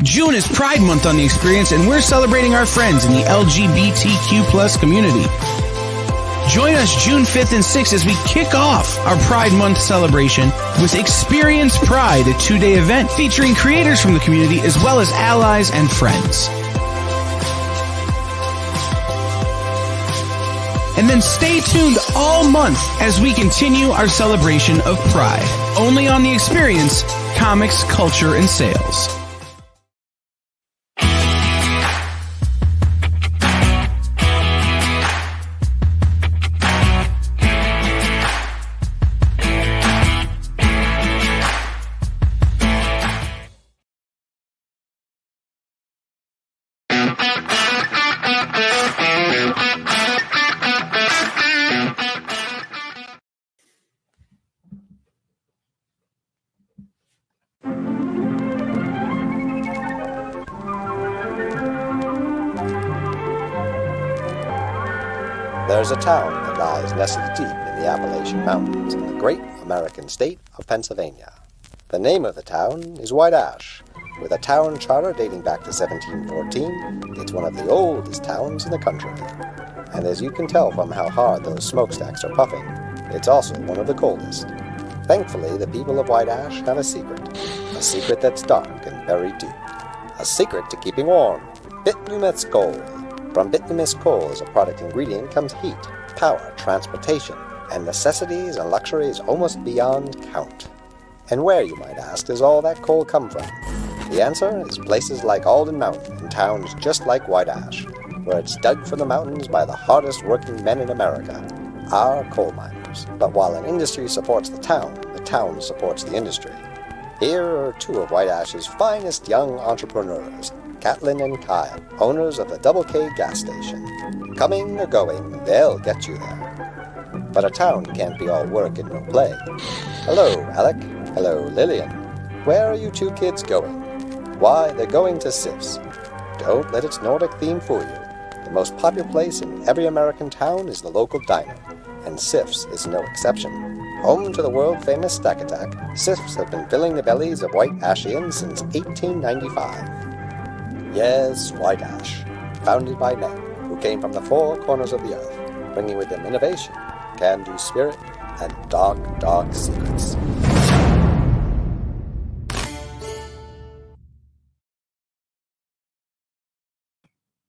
June is Pride Month on The Experience, and we're celebrating our friends in the LGBTQ plus community. Join us June 5th and 6th as we kick off our Pride Month celebration with Experience Pride, a 2-day event featuring creators from the community as well as allies and friends. And then stay tuned all month as we continue our celebration of Pride. Only on The Experience, comics, culture, and sales. There's a town that lies nestled deep in the Appalachian Mountains in the great American state of Pennsylvania. The name of the town is White Ash. With a town charter dating back to 1714, it's one of the oldest towns in the country. And as you can tell from how hard those smokestacks are puffing, it's also one of the coldest. Thankfully, the people of White Ash have a secret that's dark and very deep. A secret to keeping warm, bituminous coal. From bituminous coal as a product ingredient comes heat, power, transportation, and necessities and luxuries almost beyond count. And where, you might ask, does all that coal come from? The answer is places like Alden Mountain and towns just like White Ash, where it's dug from the mountains by the hardest working men in America, our coal miners. But while an industry supports the town supports the industry. Here are two of White Ash's finest young entrepreneurs, Catlin and Kyle, owners of the Double K gas station. Coming or going, they'll get you there. But a town can't be all work and no play. Hello, Alec. Hello, Lillian. Where are you two kids going? Why, they're going to Sif's. Don't let its Nordic theme fool you. The most popular place in every American town is the local diner, and Sif's is no exception. Home to the world-famous Stack Attack, Sif's have been filling the bellies of White Ashians since 1895. Yes, White Ash, founded by men who came from the four corners of the earth, bringing with them innovation, can-do spirit, and dark, dark secrets.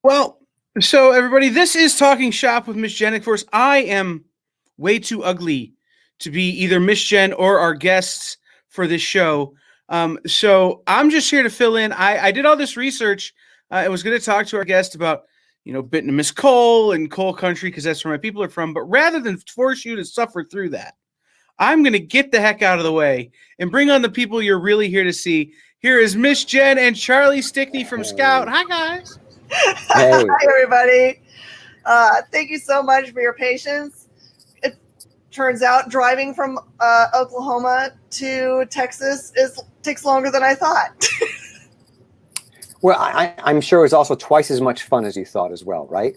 Well, so everybody, this is Talking Shop with Miss Jen. Of course, I am way too ugly to be either Miss Jen or our guests for this show. So I'm just here to fill in. I did all this research. I was going to talk to our guest about, bituminous coal and coal country, because that's where my people are from. But rather than force you to suffer through that, I'm going to get the heck out of the way and bring on the people you're really here to see. Here is Miss Jen and Charlie Stickney from Scout. Hi, guys. Hey. Hi, everybody. Thank you so much for your patience. It turns out driving from Oklahoma to Texas takes longer than I thought. Well, I'm sure it was also twice as much fun as you thought as well, right?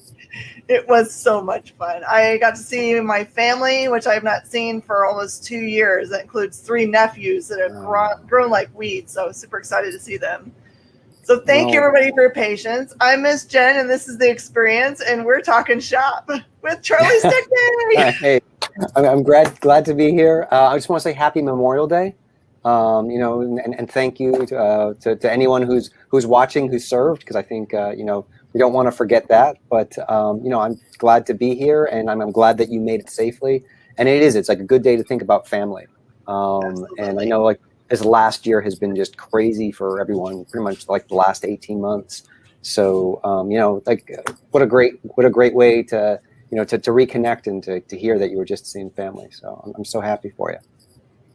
It was so much fun. I got to see my family, which I have not seen for almost 2 years. That includes 3 nephews that have grown like weeds. So I was super excited to see them. So thank you, everybody, for your patience. I'm Miss Jen, and this is The Experience, and we're talking shop with Charlie Stickney. Hey, I'm glad to be here. I just want to say Happy Memorial Day, and thank you to anyone who's watching, who served, because I think we don't want to forget that. But I'm glad to be here, and I'm glad that you made it safely. And it's like a good day to think about family. And I know like this last year has been just crazy for everyone, pretty much like the last 18 months. So, like what a great way to, to reconnect and to hear that you were just seeing family. So I'm so happy for you.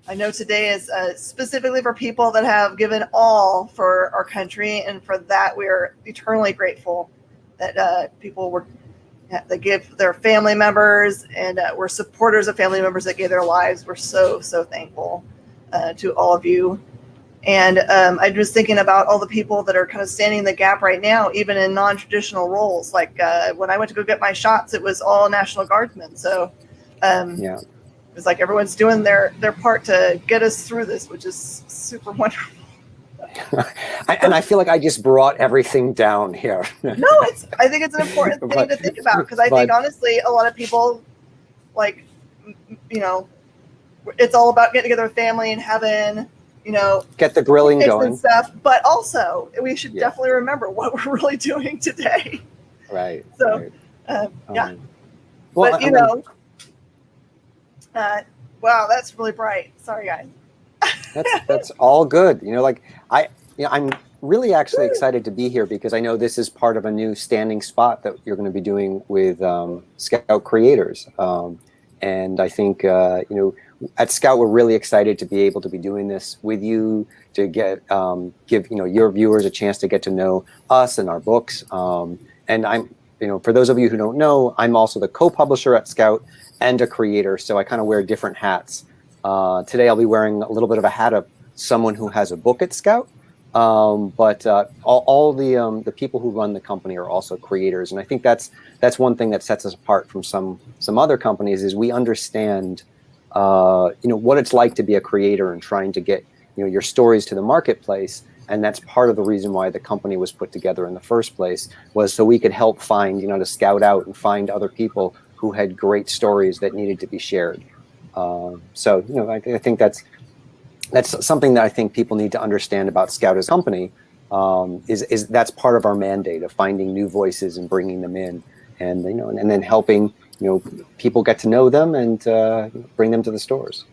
I know today is specifically for people that have given all for our country, and for that we are eternally grateful that people that give their family members, and we're supporters of family members that gave their lives. We're so thankful to all of you. And I'm just thinking about all the people that are kind of standing in the gap right now, even in non-traditional roles. Like when I went to go get my shots, it was all National Guardsmen. So it's like everyone's doing their part to get us through this, which is super wonderful. And I feel like I just brought everything down here. No, I think it's an important thing to think about, because I think honestly, a lot of people, like, it's all about getting together with family and having, get the grilling going and stuff. But also, we should definitely remember what we're really doing today. Right. So, right. But wow, that's really bright. Sorry, guys. That's all good. I'm really actually excited to be here, because I know this is part of a new standing spot that you're going to be doing with Scout creators. And I think, at Scout, we're really excited to be able to be doing this with you, to give your viewers a chance to get to know us and our books. And I'm, for those of you who don't know, I'm also the co-publisher at Scout and a creator. So I kind of wear different hats. Today I'll be wearing a little bit of a hat of someone who has a book at Scout. But all the people who run the company are also creators. And I think that's one thing that sets us apart from some other companies, is we understand what it's like to be a creator and trying to get your stories to the marketplace. And that's part of the reason why the company was put together in the first place, was so we could help find, to scout out and find other people who had great stories that needed to be shared. I think that's something that I think people need to understand about Scout as a company, is that's part of our mandate of finding new voices and bringing them in, and and then helping people get to know them and bring them to the stores.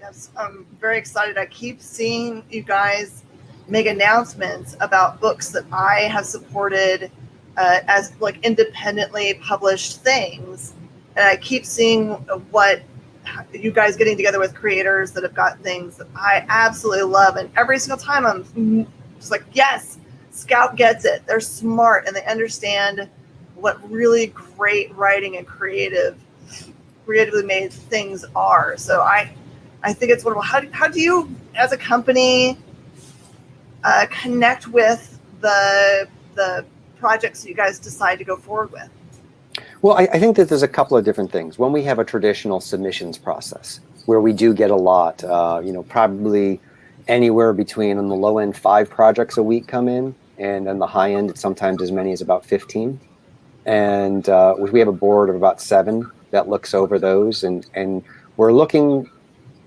Yes, I'm very excited. I keep seeing you guys make announcements about books that I have supported as like independently published things, and I keep seeing what you guys getting together with creators that have got things that I absolutely love, and every single time I'm just like, yes, Scout gets it. They're smart and they understand what really great writing and creatively made things are. So I think it's wonderful. How do you, as a company, connect with the projects you guys decide to go forward with? Well, I think that there's a couple of different things. When we have a traditional submissions process, where we do get a lot, probably anywhere between, on the low end, 5 projects a week come in, and on the high end, it's sometimes as many as about 15. And we have a board of about 7 that looks over those, and we're looking,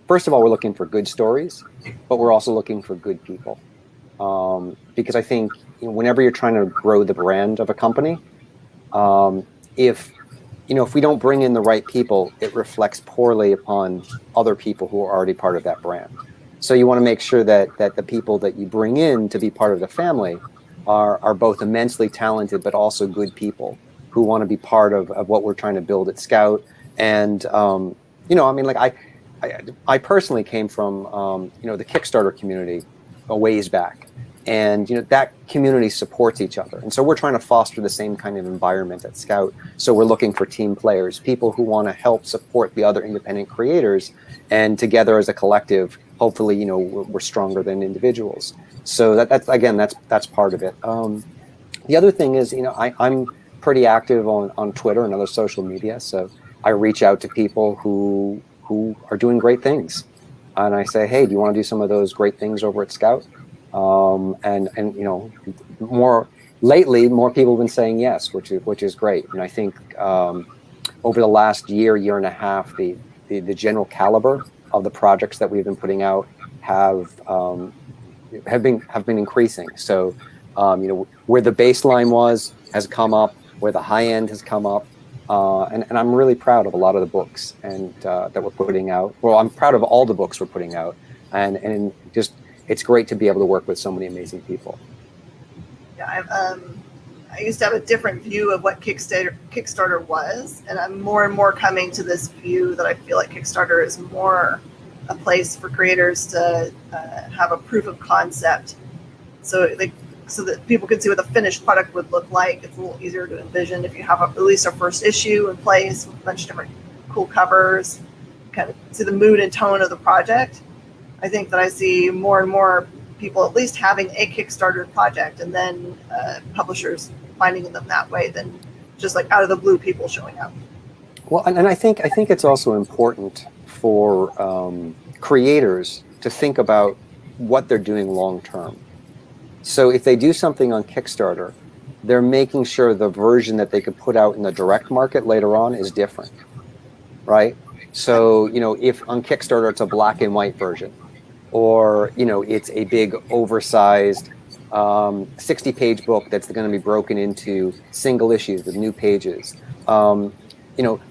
first of all, we're looking for good stories, but we're also looking for good people. Because I think whenever you're trying to grow the brand of a company, if we don't bring in the right people, it reflects poorly upon other people who are already part of that brand. So you want to make sure that the people that you bring in to be part of the family are both immensely talented, but also good people who want to be part of what we're trying to build at Scout. And I personally came from the Kickstarter community a ways back. And that community supports each other, and so we're trying to foster the same kind of environment at Scout. So we're looking for team players, people who want to help support the other independent creators, and together as a collective, hopefully, we're stronger than individuals. So that's part of it. The other thing is, I'm pretty active on Twitter and other social media, so I reach out to people who are doing great things, and I say, hey, do you want to do some of those great things over at Scout? More lately, more people have been saying yes, which is great. And I think over the last year and a half, the general caliber of the projects that we've been putting out have been increasing. So where the baseline has come up, where the high end has come up, And I'm really proud of a lot of the books and that we're putting out. Well, I'm proud of all the books we're putting out, and just it's great to be able to work with so many amazing people. Yeah, I used to have a different view of what Kickstarter was, and I'm more and more coming to this view that I feel like Kickstarter is more a place for creators to have a proof of concept, so that people can see what the finished product would look like. It's a little easier to envision if you have at least a first issue in place with a bunch of different cool covers, kind of see the mood and tone of the project. I think that I see more and more people at least having a Kickstarter project, and then publishers finding them that way than just like out of the blue people showing up. Well, and I think it's also important for creators to think about what they're doing long term. So if they do something on Kickstarter, they're making sure the version that they could put out in the direct market later on is different, right? So, if on Kickstarter it's a black and white version, or, it's a big oversized 60-page book that's going to be broken into single issues with new pages. The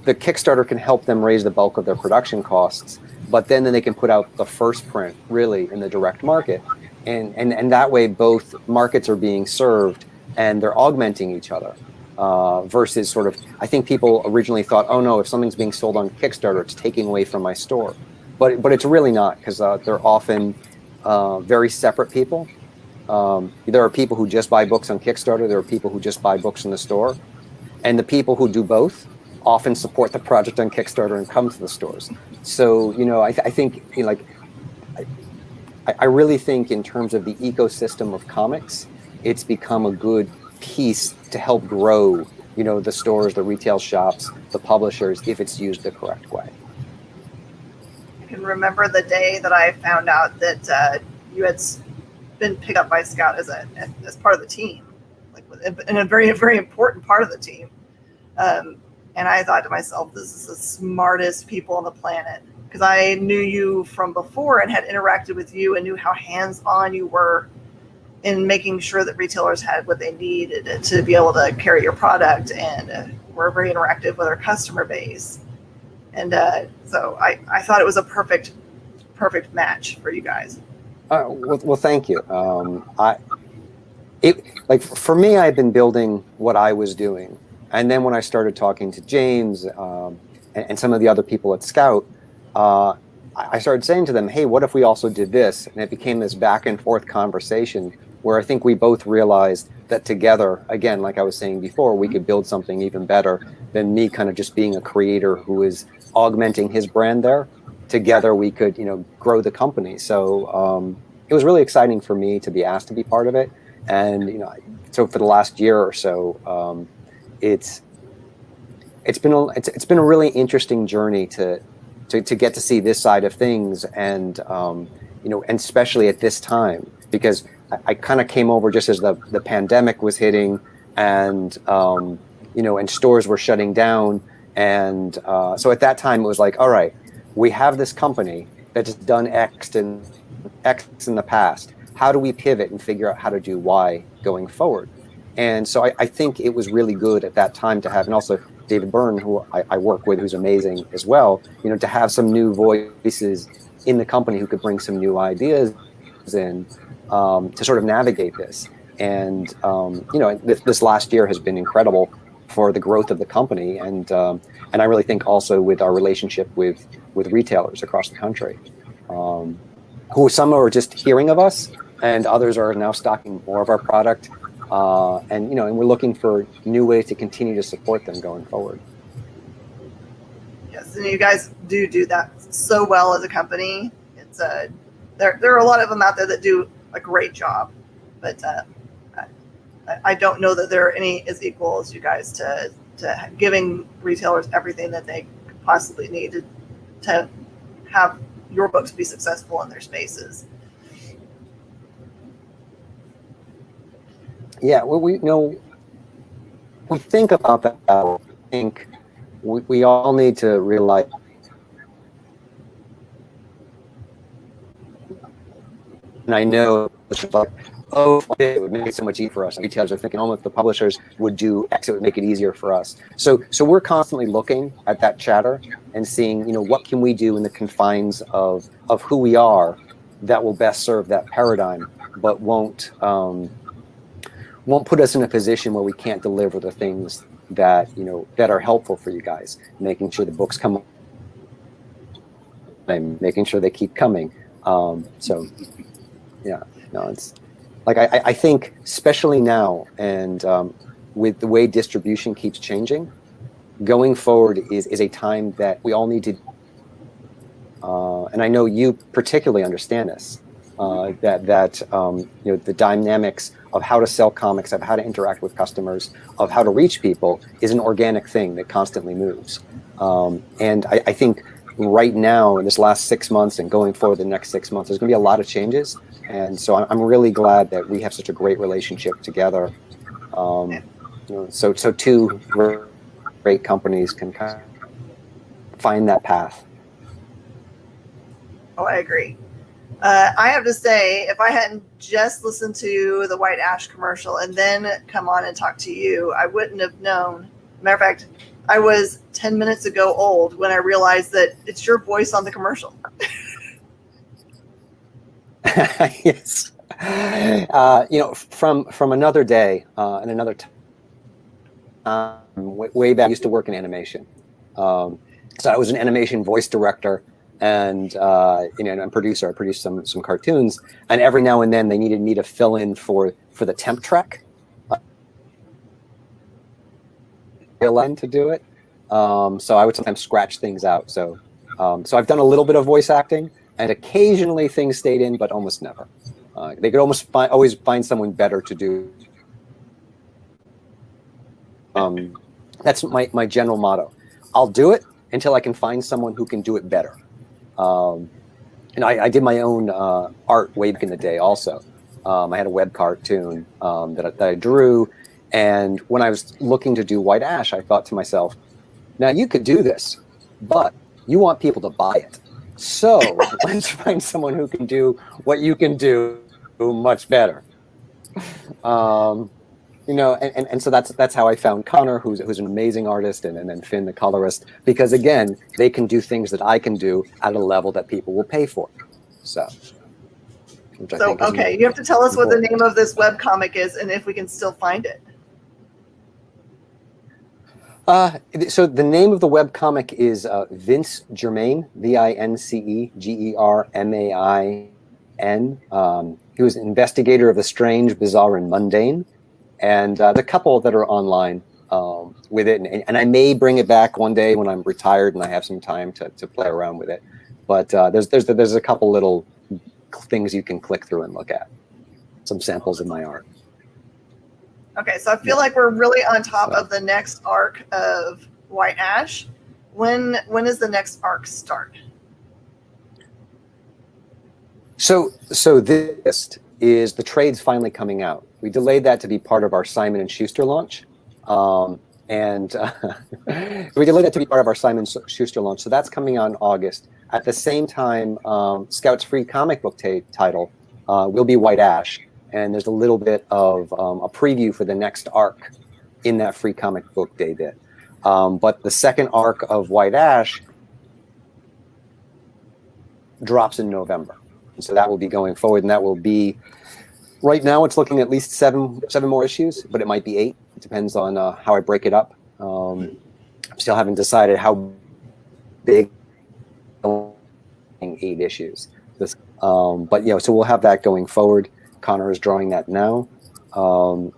Kickstarter can help them raise the bulk of their production costs, but then they can put out the first print really in the direct market. And that way both markets are being served and they're augmenting each other versus sort of, I think people originally thought, oh no, if something's being sold on Kickstarter, it's taking away from my store. But it's really not, because they're often very separate people. There are people who just buy books on Kickstarter. There are people who just buy books in the store. And the people who do both often support the project on Kickstarter and come to the stores. So, I think, I really think in terms of the ecosystem of comics, it's become a good piece to help grow, the stores, the retail shops, the publishers, if it's used the correct way. I can remember the day that I found out that you had been picked up by Scout as part of the team, in a very, very important part of the team. And I thought to myself, this is the smartest people on the planet, because I knew you from before and had interacted with you and knew how hands-on you were in making sure that retailers had what they needed to be able to carry your product, and were very interactive with our customer base. And so I thought it was a perfect match for you guys. Well, thank you. For me, I've been building what I was doing. And then when I started talking to James and some of the other people at Scout, I started saying to them, hey, what if we also did this? And it became this back and forth conversation where I think we both realized that together, again, like I was saying before, we could build something even better than me kind of just being a creator who is augmenting his brand there. Together, we could, grow the company. So it was really exciting for me to be asked to be part of it. And, so for the last year or so, it's been a really interesting journey to get to see this side of things, and and especially at this time, because I kind of came over just as the pandemic was hitting, and and stores were shutting down, and so at that time it was like, all right, we have this company that's done X in the past. How do we pivot and figure out how to do Y going forward? And so I think it was really good at that time to have, and also David Byrne, who I work with, who's amazing as well, to have some new voices in the company who could bring some new ideas in to sort of navigate this. And, this last year has been incredible for the growth of the company. And I really think also with our relationship with retailers across the country, who some are just hearing of us and others are now stocking more of our product. And we're looking for new ways to continue to support them going forward. Yes, and you guys do that so well as a company. It's there are a lot of them out there that do a great job, but I don't know that there are any as equal as you guys to giving retailers everything that they could possibly need to have your books be successful in their spaces. Yeah, well, we think about that. I think we all need to realize, and I know it's like oh, it would make it so much easier for us. Retailers are thinking, oh, if the publishers would do X, it would make it easier for us. So we're constantly looking at that chatter and seeing, what can we do in the confines of who we are that will best serve that paradigm, but won't put us in a position where we can't deliver the things that that are helpful for you guys, making sure the books come, and making sure they keep coming. So yeah, no, it's like I think especially now, and with the way distribution keeps changing, going forward is a time that we all need to. And I know you particularly understand this. That the dynamics of how to sell comics, of how to interact with customers, of how to reach people is an organic thing that constantly moves. And I think right now, in this last 6 months and going forward the next 6 months, there's going to be a lot of changes. And so I'm really glad that we have such a great relationship together. So two great companies can kind of find that path. Oh, I agree. I have to say, if I hadn't just listened to the White Ash commercial and then come on and talk to you, I wouldn't have known. Matter of fact, I was 10 minutes ago old when I realized that it's your voice on the commercial. Yes. From another day and another time, way back, I used to work in animation. So I was an animation voice director and and producer. I produced some cartoons, and every now and then they needed me to fill in for the temp track to do it. So I would sometimes scratch things out. So I've done a little bit of voice acting, and occasionally things stayed in, but almost never. They could always find someone better to do. That's my general motto. I'll do it until I can find someone who can do it better. And I did my own art way back in the day also. I had a web cartoon that I drew, and when I was looking to do White Ash, I thought to myself, now you could do this, but you want people to buy it. So let's find someone who can do what you can do much better. And so that's how I found Connor, who's an amazing artist, and then Finn, the colorist, because again, they can do things that I can do at a level that people will pay for. So okay, you have to tell us what the name of this webcomic is and if we can still find it. So the name of the webcomic is Vince Germain, VinceGermain. He was an investigator of the strange, bizarre, and mundane. And the couple that are online with it, and I may bring it back one day when I'm retired and I have some time to play around with it. But there's a couple little things you can click through and look at, some samples of my art. Okay, so I feel like we're really on top of the next arc of White Ash. When does the next arc start? So this is the trade's finally coming out. We delayed that to be part of our Simon & Schuster launch. So we delayed that to be part of our Simon & Schuster launch. So that's coming out in August. At the same time, Scout's free comic book title will be White Ash. And there's a little bit of a preview for the next arc in that free comic book day bit. But the second arc of White Ash drops in November. And so that will be going forward, and that will be, right now it's looking at least seven more issues, but it might be 8. It depends on how I break it up. Still haven't decided how big 8 issues. But so we'll have that going forward. Connor is drawing that now. I'm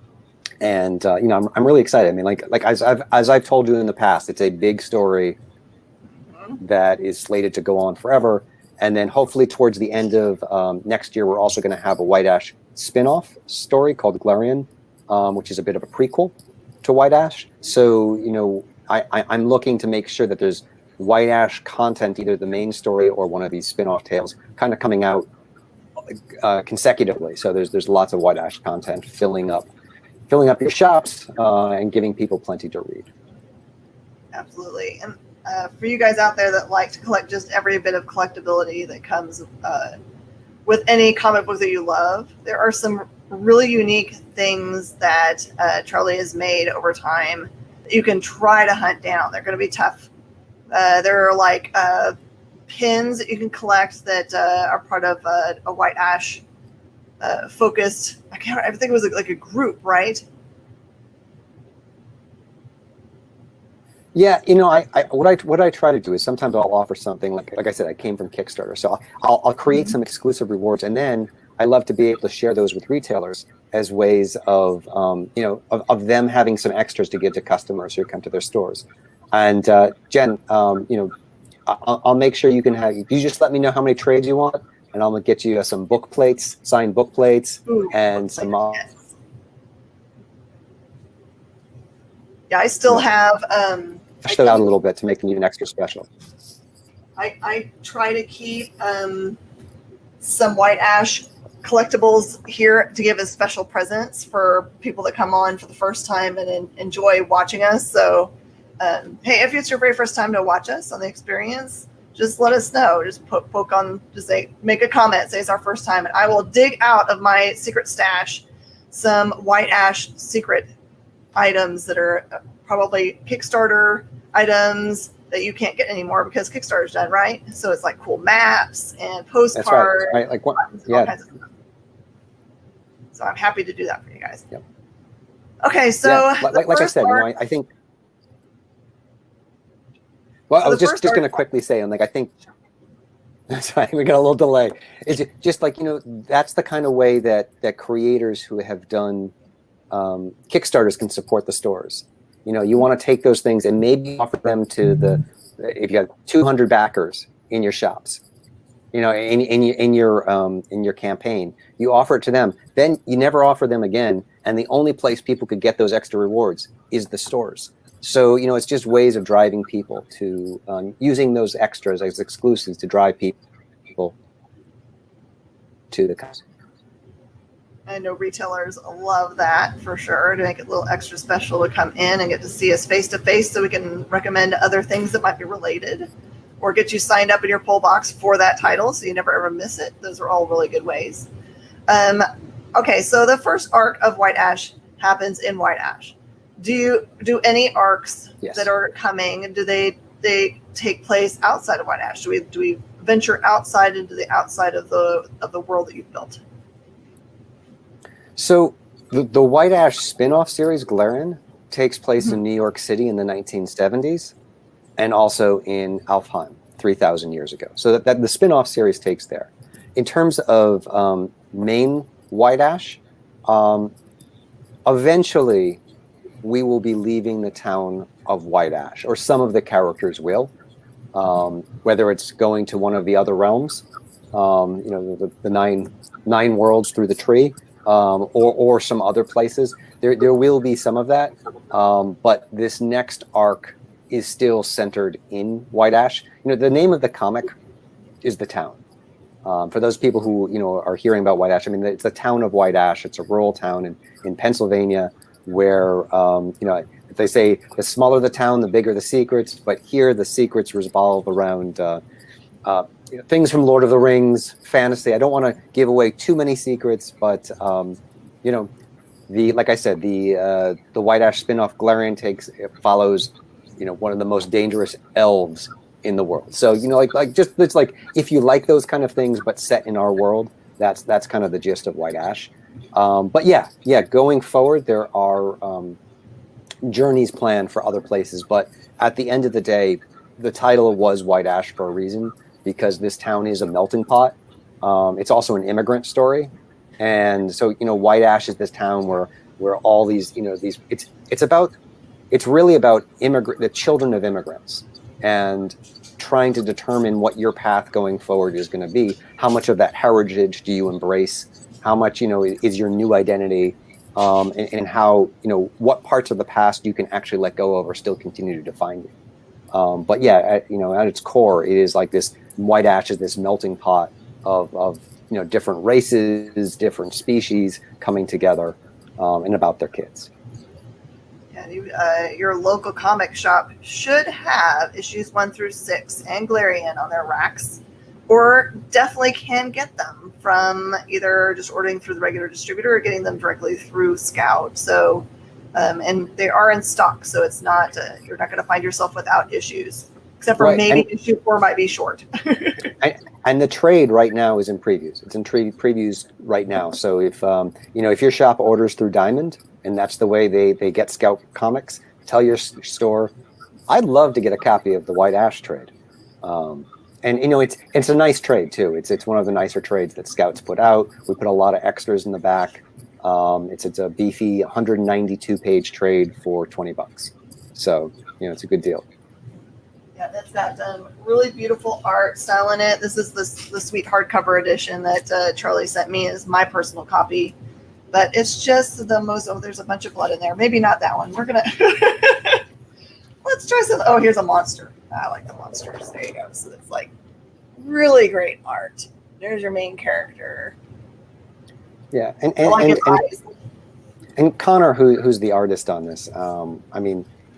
really excited. I mean, like as I've told you in the past, it's a big story that is slated to go on forever. And then hopefully towards the end of next year, we're also going to have a White Ash spin-off story called Glarian, which is a bit of a prequel to White Ash. So, I'm looking to make sure that there's White Ash content, either the main story or one of these spin-off tales, kind of coming out consecutively. So there's lots of White Ash content filling up your shops and giving people plenty to read. Absolutely. And for you guys out there that like to collect just every bit of collectability that comes with any comic book that you love, there are some really unique things that Charlie has made over time that you can try to hunt down. They're going to be tough. There are like pins that you can collect that are part of a white ash focused. I think it was like a group, right? Yeah, what I try to do is sometimes I'll offer something like I said, I came from Kickstarter, so I'll create some exclusive rewards, and then I love to be able to share those with retailers as ways of of them having some extras to give to customers who come to their stores. And Jen, I'll make sure you can have. You just let me know how many trades you want, and I'll get you some book plates, signed book plates, and some. Yes. Yeah, I still have. Push that out a little bit to make them even extra special. I try to keep some white ash collectibles here to give as special presents for people that come on for the first time and enjoy watching us. So, hey, if it's your very first time to watch us on the experience, just let us know. Just poke on, just say, make a comment, say it's our first time, and I will dig out of my secret stash some white ash secret items that are probably Kickstarter items that you can't get anymore because Kickstarter's done, right? So it's like cool maps and postcards. That's right. Like what? All kinds of stuff. So I'm happy to do that for you guys. Yep. Okay, so yeah. like I said, I think. Well, I was just going to quickly say, I think. Sorry, we got a little delay. It's just like that's the kind of way that creators who have done Kickstarters can support the stores. You want to take those things and maybe offer them to if you have 200 backers in your shops, in your campaign, you offer it to them. Then you never offer them again, and the only place people could get those extra rewards is the stores. So it's just ways of driving people to using those extras as exclusives to drive people to the customer. I know retailers love that for sure, to make it a little extra special to come in and get to see us face to face so we can recommend other things that might be related or get you signed up in your pull box for that title so you never ever miss it. Those are all really good ways. Okay, so the first arc of White Ash happens in White Ash. Do any arcs that are coming, do they take place outside of White Ash? Do we venture outside into the outside of the world that you've built? So the White Ash spin-off series, Glarian, takes place in New York City in the 1970s and also in Alfheim 3,000 years ago. So that the spin-off series takes there. In terms of main White Ash, eventually we will be leaving the town of White Ash, or some of the characters will, whether it's going to one of the other realms, the nine worlds through the tree, or some other places. There will be some of that, but this next arc is still centered in White Ash. The name of the comic is the town. For those people who are hearing about White Ash, it's the town of White Ash. It's a rural town in Pennsylvania where if they say the smaller the town, the bigger the secrets. But here the secrets revolve around things from Lord of the Rings, fantasy. I don't want to give away too many secrets, but like I said, the White Ash spinoff Glarian follows one of the most dangerous elves in the world. So it's like if you like those kind of things but set in our world, that's kind of the gist of White Ash. But going forward there are journeys planned for other places, but at the end of the day the title was White Ash for a reason, because this town is a melting pot. It's also an immigrant story, and so White Ash is this town where all these it's really about the children of immigrants, and trying to determine what your path going forward is going to be. How much of that heritage do you embrace? How much is your new identity, and how what parts of the past you can actually let go of or still continue to define you. But at its core, it is like this. White Ash is this melting pot of different races, different species coming together, and about their kids. Yeah, your local comic shop should have issues 1 through 6 and Glarian on their racks, or definitely can get them from either just ordering through the regular distributor or getting them directly through Scout. So, and they are in stock, so it's not you're not going to find yourself without issues, except for maybe issue 4 might be short. And the trade right now is in previews. It's in previews right now. So if if your shop orders through Diamond and that's the way they get Scout comics, tell your store, I'd love to get a copy of the White Ash trade. And it's a nice trade too. It's one of the nicer trades that Scouts put out. We put a lot of extras in the back. It's a beefy 192-page trade for $20. So it's a good deal. Yeah, that's got really beautiful art style in it. This is the sweet hardcover edition that Charlie sent me as my personal copy. But it's just the most. Oh, there's a bunch of blood in there. Maybe not that one. We're gonna let's try some. Oh, here's a monster. I like the monsters. There you go. So it's like really great art. There's your main character. Yeah, and Connor, who's the artist on this,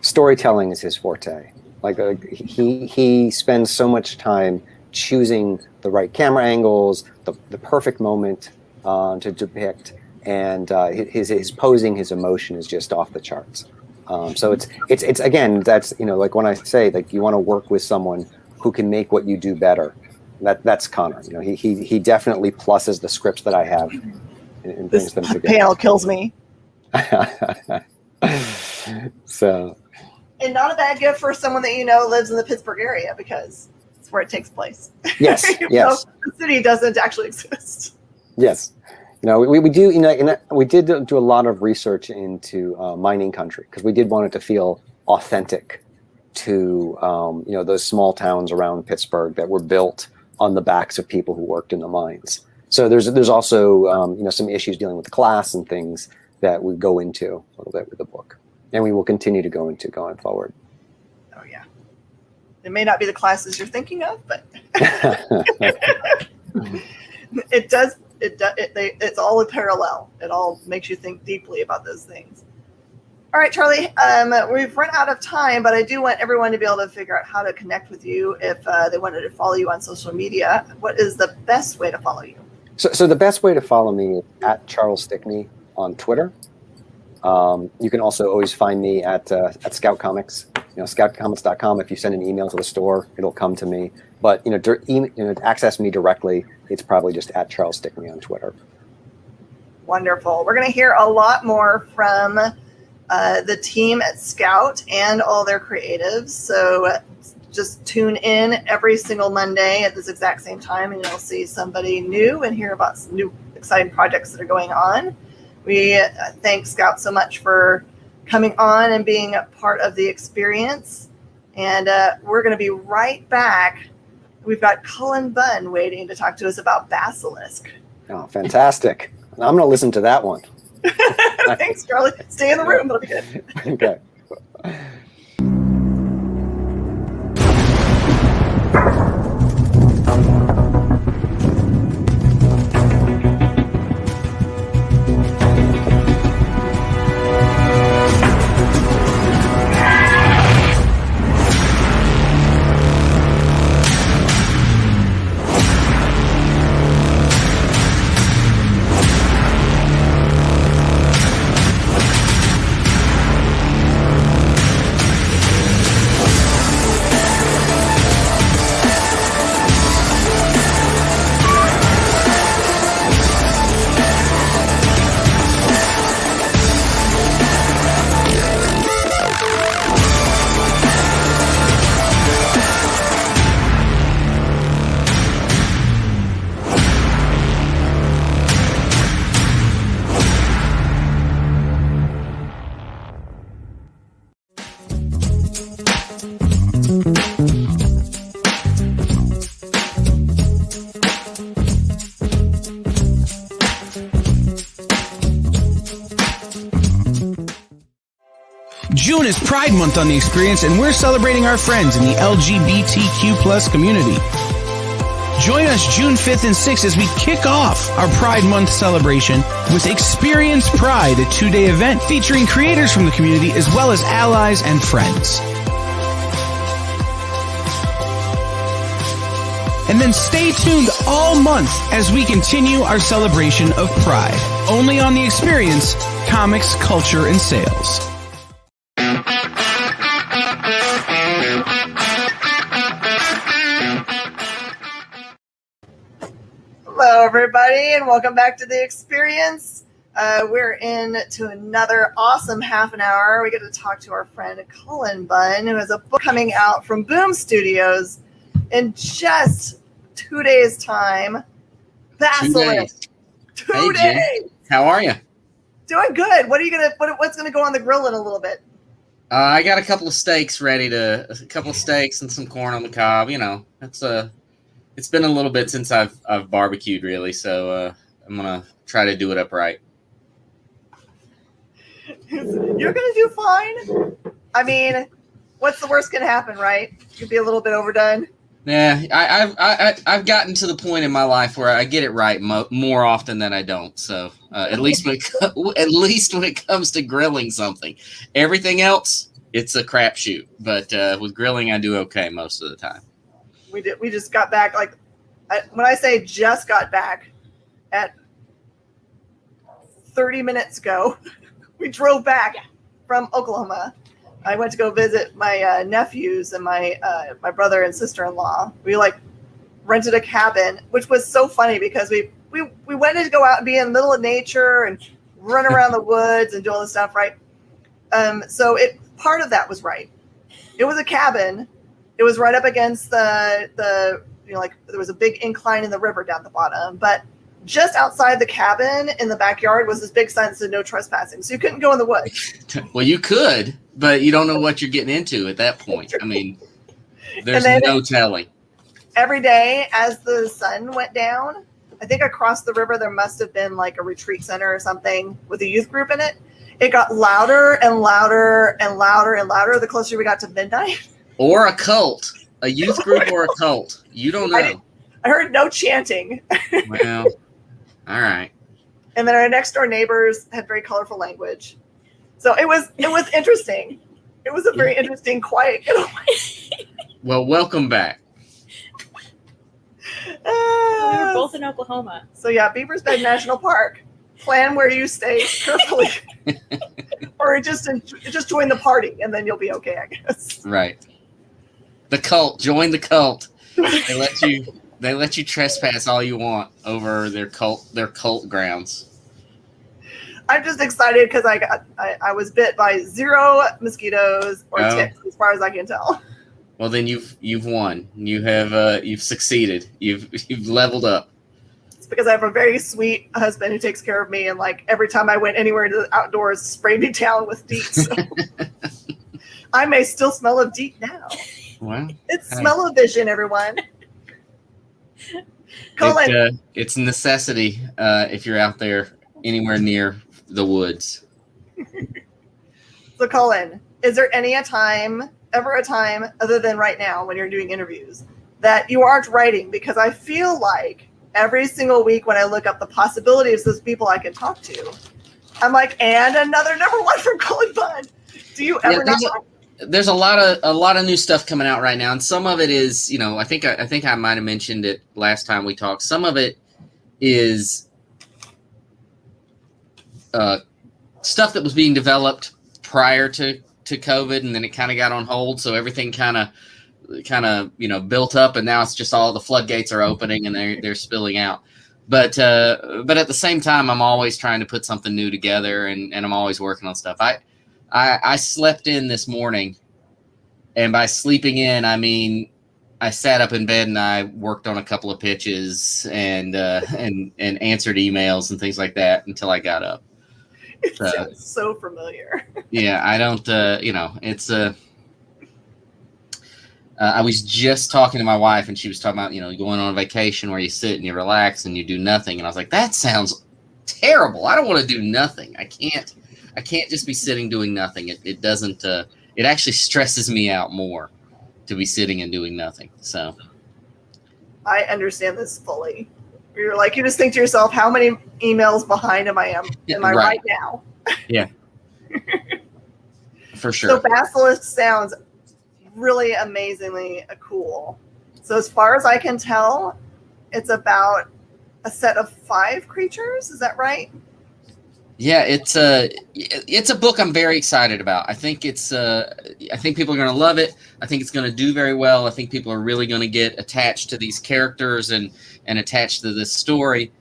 storytelling is his forte. Like he spends so much time choosing the right camera angles, the perfect moment to depict, and his posing, his emotion is just off the charts. So it's again, that's like when I say like you want to work with someone who can make what you do better. That's Connor. He definitely pluses the scripts that I have and brings them together. Panel kills me. So. And not a bad gift for someone that lives in the Pittsburgh area, because it's where it takes place. Yes, yes. The city doesn't actually exist. Yes. We do, we did do a lot of research into mining country, because we did want it to feel authentic to, those small towns around Pittsburgh that were built on the backs of people who worked in the mines. So there's also, some issues dealing with class and things that we go into a little bit with the book. And we will continue to go into going forward. Oh, yeah. It may not be the classes you're thinking of, but it does. It's all a parallel. It all makes you think deeply about those things. All right, Charlie, we've run out of time, but I do want everyone to be able to figure out how to connect with you if they wanted to follow you on social media. What is the best way to follow you? So the best way to follow me is at Charlie Stickney on Twitter. You can also always find me at Scout Comics, scoutcomics.com. If you send an email to the store, it'll come to me. But to access me directly, it's probably just at Charlie Stickney on Twitter. Wonderful. We're going to hear a lot more from the team at Scout and all their creatives. So just tune in every single Monday at this exact same time, and you'll see somebody new and hear about some new exciting projects that are going on. We thank Scout so much for coming on and being a part of the experience. And we're going to be right back. We've got Cullen Bunn waiting to talk to us about Basilisk. Oh, fantastic. I'm going to listen to that one. Thanks, Charlie. Stay in the room. That'll be good. Okay. June is Pride Month on The Experience, and we're celebrating our friends in the LGBTQ plus community. Join us June 5th and 6th as we kick off our Pride Month celebration with Experience Pride, a 2-day event featuring creators from the community as well as allies and friends. And then stay tuned all month as we continue our celebration of Pride. Only on The Experience, Comics, Culture, and Sales. Hello, everybody, and welcome back to The Experience. We're into another awesome half an hour. We get to talk to our friend Cullen Bunn, who has a book coming out from Boom Studios in just 2 days' time. Basilisk. 2 days. Jen. How are you? Doing good. What's gonna go on the grill in a little bit? I got a couple of steaks a couple of steaks and some corn on the cob. You know, it's been a little bit since I've barbecued really, so I'm gonna try to do it up right. You're gonna do fine. I mean, what's the worst can happen, right? You could be a little bit overdone. Yeah, I've gotten to the point in my life where I get it right more often than I don't. So at least when it comes to grilling something, everything else it's a crapshoot. But with grilling, I do okay most of the time. We just got back. When I say just got back, at 30 minutes ago, we drove back from Oklahoma. I went to go visit my nephews and my brother and sister-in-law. We rented a cabin, which was so funny because we wanted to go out and be in the middle of nature and run around the woods and do all this stuff, right? So part of that was right. It was a cabin. It was right up against the there was a big incline in the river down the bottom, but just outside the cabin in the backyard was this big sign that said no trespassing. So you couldn't go in the woods. Well, you could, but you don't know what you're getting into at that point. I mean, there's no telling. Every day as the sun went down, I think across the river there must have been like a retreat center or something with a youth group in it. It got louder and louder and louder and louder the closer we got to midnight. Or a cult. A youth group or a cult. You don't know. I heard no chanting. Well, all right. And then our next door neighbors had very colorful language. So it was interesting. It was a very interesting, quiet getaway. Well, welcome back. We were both in Oklahoma. So yeah, Beaver's Bend National Park. Plan where you stay carefully. Or just join the party and then you'll be okay, I guess. Right. The cult. Join the cult. They let you trespass all you want over their cult grounds. I'm just excited because I was bit by 0 mosquitoes or ticks as far as I can tell. Well, then you've won. You've succeeded. You've leveled up. It's because I have a very sweet husband who takes care of me, and every time I went anywhere into the outdoors, sprayed me down with DEET. So. I may still smell of DEET now. Well, it's smell-o-vision, everyone. Cullen, it's a necessity if you're out there anywhere near the woods. So, Cullen, is there ever a time other than right now when you're doing interviews that you aren't writing? Because I feel like every single week when I look up the possibilities of those people I can talk to, I'm like, and another #1 from Cullen Bunn. Do you ever not? There's a lot of new stuff coming out right now, and some of it is, I think I might have mentioned it last time we talked. Some of it is stuff that was being developed prior to COVID, and then it kind of got on hold. So everything kind of built up, and now it's just all the floodgates are opening and they're spilling out. But at the same time, I'm always trying to put something new together, and I'm always working on stuff. I slept in this morning, and by sleeping in, I mean I sat up in bed and I worked on a couple of pitches and answered emails and things like that until I got up. It sounds so familiar. Yeah, I don't. It's I was just talking to my wife, and she was talking about going on a vacation where you sit and you relax and you do nothing, and I was like, that sounds terrible. I don't want to do nothing. I can't just be sitting doing nothing. It doesn't. It actually stresses me out more to be sitting and doing nothing. So I understand this fully. You're like, you just think to yourself, how many emails behind am I right now? Yeah, for sure. So Basilisk sounds really amazingly cool. So as far as I can tell, it's about a set of 5 creatures. Is that right? Yeah, it's a book I'm very excited about. I think I think people are going to love it. I think it's going to do very well. I think people are really going to get attached to these characters and attached to this story.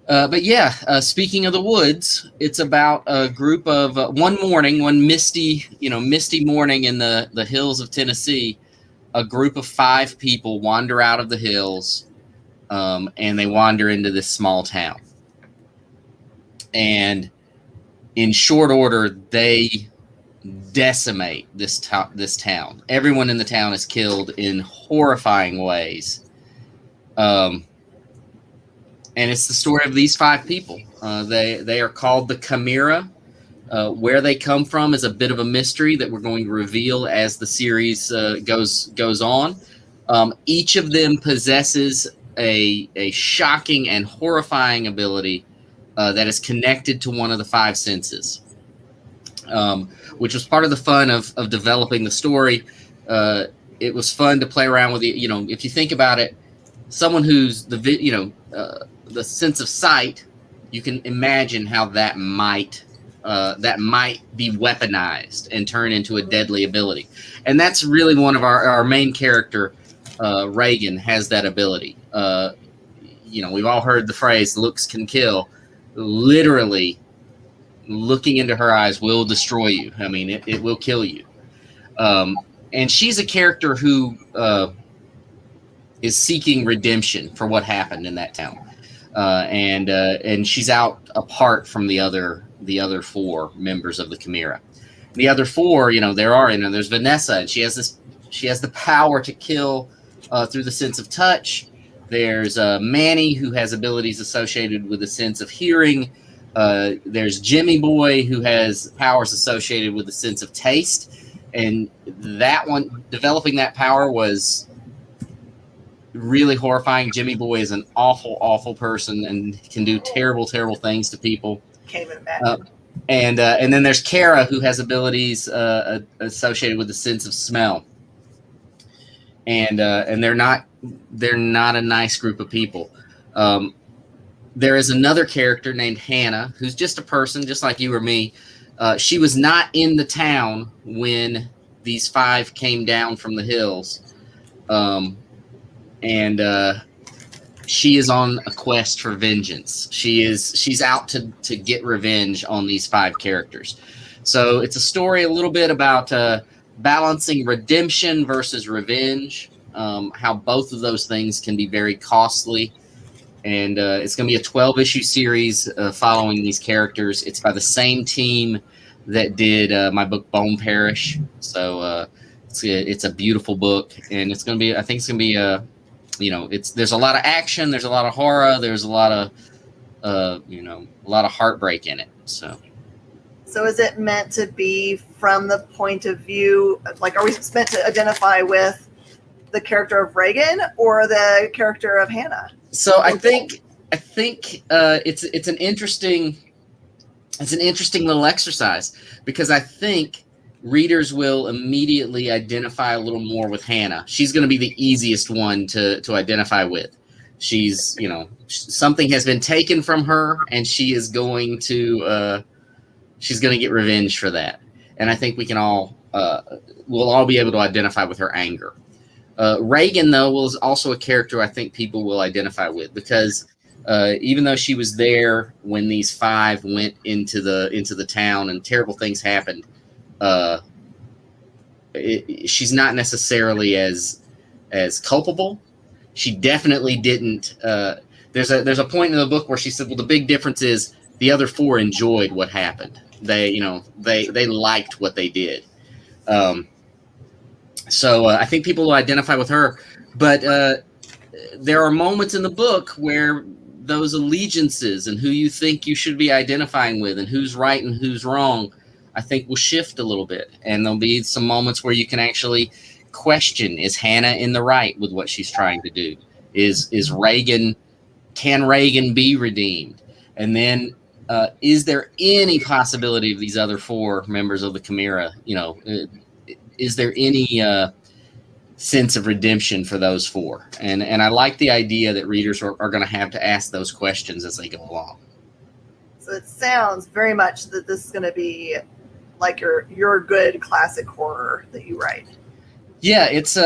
But yeah, speaking of the woods, it's about a group of one misty morning in the hills of Tennessee. A group of 5 people wander out of the hills, and they wander into this small town. And in short order, they decimate this town. Everyone in the town is killed in horrifying ways. And it's the story of these 5 people. They are called the Chimera. Where they come from is a bit of a mystery that we're going to reveal as the series goes on. Each of them possesses a shocking and horrifying ability that is connected to one of the 5 senses, which was part of the fun of developing the story. It was fun to play around with it. If you think about it, someone who's the sense of sight, you can imagine how that might be weaponized and turn into a deadly ability. And that's really one of our main character, Reagan, has that ability. We've all heard the phrase, looks can kill. Literally, looking into her eyes will destroy you. I mean, it will kill you. And she's a character who is seeking redemption for what happened in that town. And she's out apart from the other 4 members of the Chimera. The other 4, there's Vanessa, and she has the power to kill through the sense of touch. There's Manny, who has abilities associated with the sense of hearing. There's Jimmy Boy, who has powers associated with the sense of taste. And that one, developing that power was really horrifying. Jimmy Boy is an awful, awful person and can do terrible, terrible things to people. Can't even imagine. And then there's Kara, who has abilities associated with the sense of smell. And they're not a nice group of people. There is another character named Hannah, who's just a person, just like you or me. She was not in the town when these 5 came down from the hills. And she is on a quest for vengeance. She's out to get revenge on these 5 characters. So it's a story a little bit about balancing redemption versus revenge, how both of those things can be very costly. And it's going to be a 12-issue series following these characters. It's by the same team that did my book Bone Parish. So it's a beautiful book, and it's going to be, I think it's going to be there's a lot of action, there's a lot of horror, there's a lot of a lot of heartbreak in it. So is it meant to be from the point of view, like, are we meant to identify with the character of Reagan or the character of Hannah? So I think it's an interesting little exercise, because I think readers will immediately identify a little more with Hannah. She's going to be the easiest one to identify with. She's, something has been taken from her, and she is going to get revenge for that. And I think we can we'll all be able to identify with her anger. Reagan, though, is also a character I think people will identify with, because even though she was there when these 5 went into the town and terrible things happened, she's not necessarily as culpable. She definitely didn't. There's a point in the book where she said, "Well, the big difference is the other 4 enjoyed what happened. They liked what they did." So I think people will identify with her, but there are moments in the book where those allegiances and who you think you should be identifying with and who's right and who's wrong, I think will shift a little bit. And there'll be some moments where you can actually question, is Hannah in the right with what she's trying to do? Can Reagan be redeemed? And then is there any possibility of these other 4 members of the Chimera, is there any sense of redemption for those four. And I like the idea that readers are going to have to ask those questions as they go along. So it sounds very much that this is going to be like your good classic horror that you write. Yeah, it's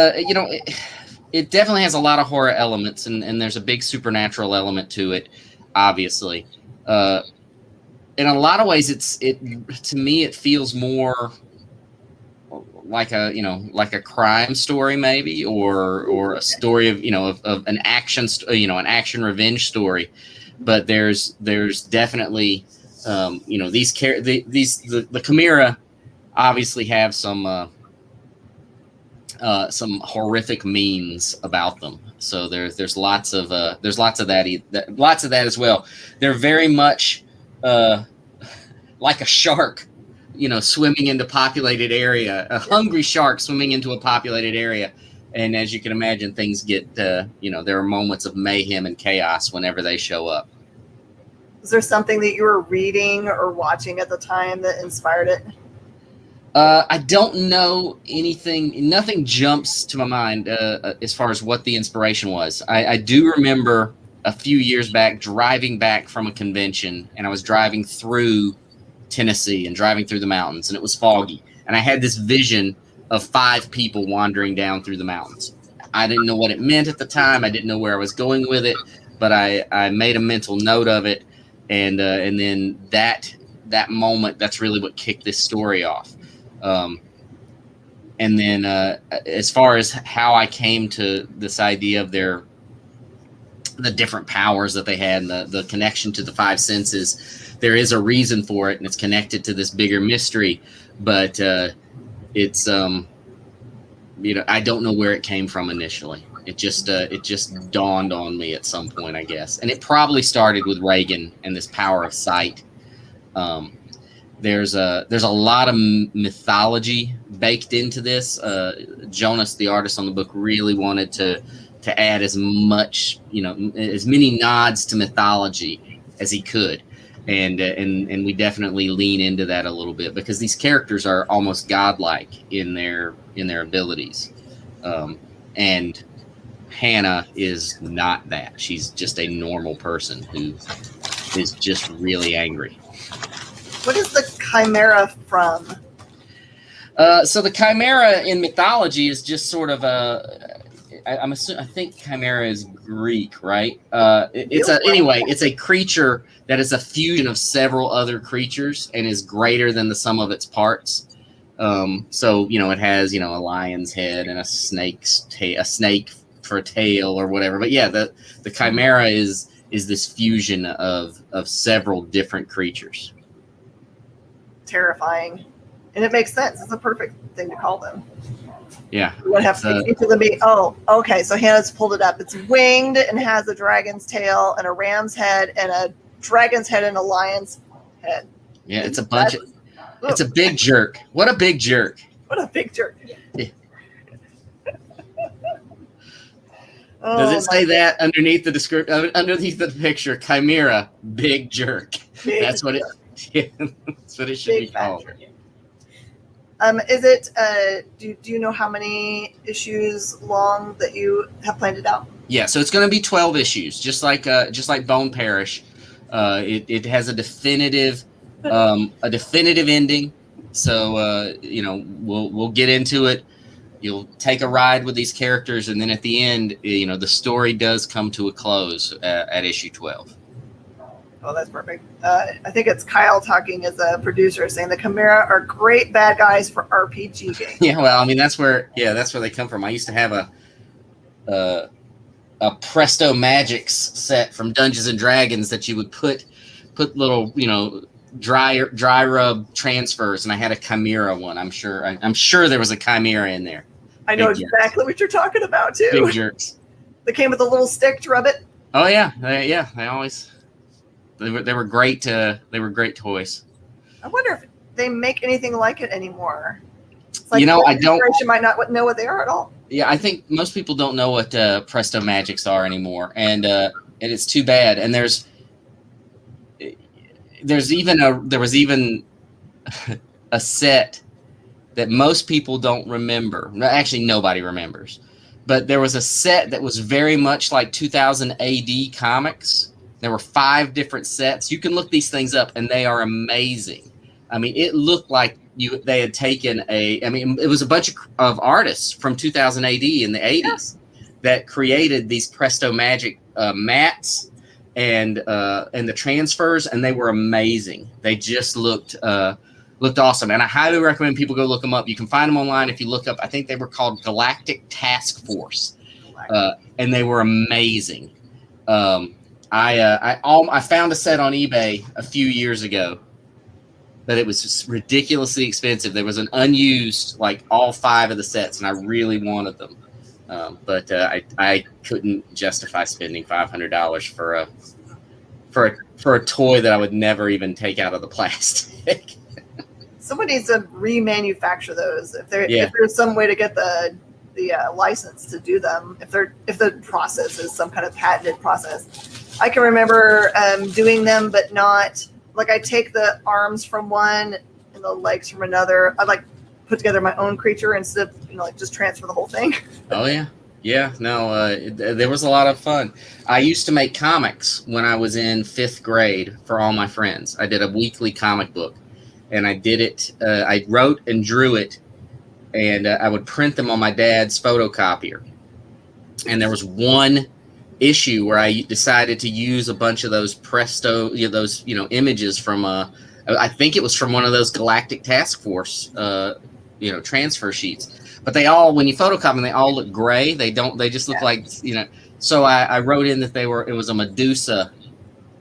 it definitely has a lot of horror elements, and there's a big supernatural element to it, obviously. In a lot of ways, to me it feels more like a crime story maybe, or a story of an action an action revenge story. But there's definitely the Chimera obviously have some horrific means about them. So there's lots of that as well. They're very much like a shark, swimming into populated area, a hungry shark swimming into a populated area. And as you can imagine, things get, there are moments of mayhem and chaos whenever they show up. Is there something that you were reading or watching at the time that inspired it? I don't know anything. Nothing jumps to my mind as far as what the inspiration was. I do remember a few years back driving back from a convention, and I was driving through Tennessee and driving through the mountains, and it was foggy. And I had this vision of 5 people wandering down through the mountains. I didn't know what it meant at the time. I didn't know where I was going with it, but I made a mental note of it. And then that moment, that's really what kicked this story off. And then as far as how I came to this idea of the different powers that they had and the connection to the 5 senses, there is a reason for it, and it's connected to this bigger mystery. But it's I don't know where it came from initially. It just dawned on me at some point, I guess. And it probably started with Reagan and this power of sight. There's a lot of mythology baked into this. Jonas, the artist on the book, really wanted to add as much, as many nods to mythology as he could. And we definitely lean into that a little bit, because these characters are almost godlike in their abilities. And Hannah is not that. She's just a normal person who is just really angry. What is the Chimera from? So the Chimera in mythology is just sort of I think Chimera is Greek, right? It's a creature that is a fusion of several other creatures and is greater than the sum of its parts. So it has a lion's head and a snake for a tail or whatever. But yeah, the Chimera is this fusion of several different creatures. Terrifying, and it makes sense. It's a perfect thing to call them. Yeah. What have to into the meat? Oh, okay. So Hannah's pulled it up. It's winged and has a dragon's tail and a ram's head and a dragon's head and a lion's head. Yeah, it's a bunch of. It's a big jerk. What a big jerk. What a big jerk. Yeah. Does it say that underneath the description, underneath the picture? Chimera, big jerk. That's what it. Yeah, that's what it should be called. Is it? Do you know how many issues long that you have planned it out? Yeah, so it's going to be 12 issues, just like Bone Parish. It has a definitive ending. So we'll get into it. You'll take a ride with these characters, and then at the end, the story does come to a close at issue 12. Oh, that's perfect. I think it's Kyle talking as a producer, saying the Chimera are great bad guys for RPG games. Yeah, well, I mean that's where they come from. I used to have a Presto Magics set from Dungeons and Dragons that you would put little dry rub transfers, and I had a Chimera one. I'm sure there was a Chimera in there. I know exactly what you're talking about too. Big jerks. They came with a little stick to rub it. Oh yeah, they always. They were great. They were great toys. I wonder if they make anything like it anymore. It's like I don't. Might not know what they are at all. Yeah, I think most people don't know what Presto Magics are anymore, and it's too bad. And there was even a set that most people don't remember. No, actually, nobody remembers. But there was a set that was very much like 2000 AD comics. There were 5 different sets. You can look these things up, and they are amazing. I mean, it looked like they had taken it was a bunch of artists from 2000 AD in the 80s that created these Presto Magic mats and the transfers, and they were amazing. They just looked awesome, and I highly recommend people go look them up. You can find them online if you look up. I think they were called Galactic Task Force, and they were amazing. I found a set on eBay a few years ago, but it was just ridiculously expensive. There was an unused, like all 5 of the sets, and I really wanted them. But I couldn't justify spending $500 for a toy that I would never even take out of the plastic. Someone needs to remanufacture those. If there's some way to get the license to do them, if the process is some kind of patented process. I can remember doing them, but not like I take the arms from one and the legs from another. I like put together my own creature instead of like just transfer the whole thing. Oh yeah. No, there was a lot of fun. I used to make comics when I was in 5th grade for all my friends. I did a weekly comic book, and I did it. I wrote and drew it, and I would print them on my dad's photocopier. And there was one issue where I decided to use a bunch of those Presto, those images from I think it was from one of those Galactic Task Force transfer sheets. But they all, when you photocopy them, they all look gray. They just look like So I wrote in that it was a Medusa,